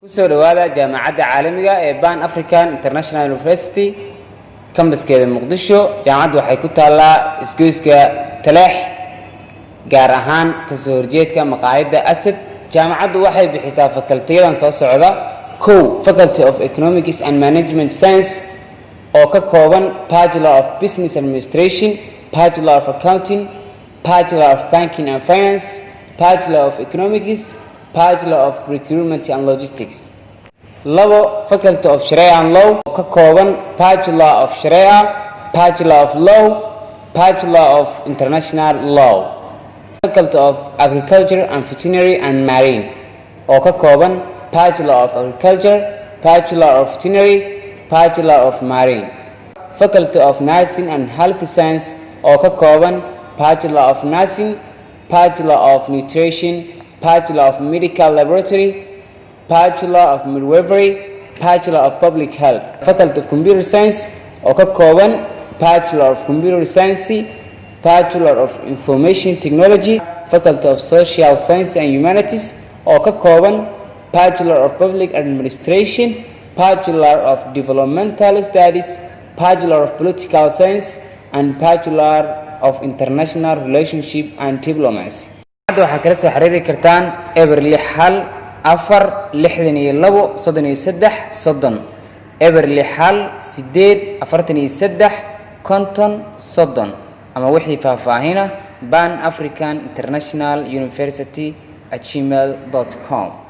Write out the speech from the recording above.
kusoo dhawaada jaamacadda caalamiga ee Pan African International University campuskeeda Muqdisho. jaamacaddu waxay ku taallaa isgoyska Taleex, gaar ahaan ka soo horjeedka maqaayadda Asad. jaamacaddu waxay bixisaa fakaltiyadan soo socda: Faculty of Economics and Management Science oo ka kooban Bachelor of Business Administration, Bachelor of Accounting, Bachelor of Banking and Finance, Bachelor of Economics, Bachelor of Recruitment and Logistics. Faculty of Sharia and Law oo ka kooban Bachelor of Sharia, Bachelor of Law, Bachelor of International Law. Faculty of Agriculture and Veterinary and Marine oo ka kooban Bachelor of Agriculture, Bachelor of Veterinary, Bachelor of Marine. Faculty of Nursing and Health Science oo ka kooban Bachelor of Nursing, Bachelor of Nutrition, Bachelor of Medical Laboratory, Bachelor of Midwifery, Bachelor of Public Health. Faculty of Computer Science oo ka kooban Bachelor of Computer Science, Bachelor of Information Technology. Faculty of Social Science and Humanities oo ka kooban Bachelor of Public Administration, Bachelor of Developmental Studies, Bachelor of Political Science, and Bachelor of International Relationship and Diplomacy. waxaa kala soo xiriiri kartaan eber 6 4 62 33 30 eber 6 8 43 50 30 ama wixii faahfaahin ah Pan African International University @gmail.com.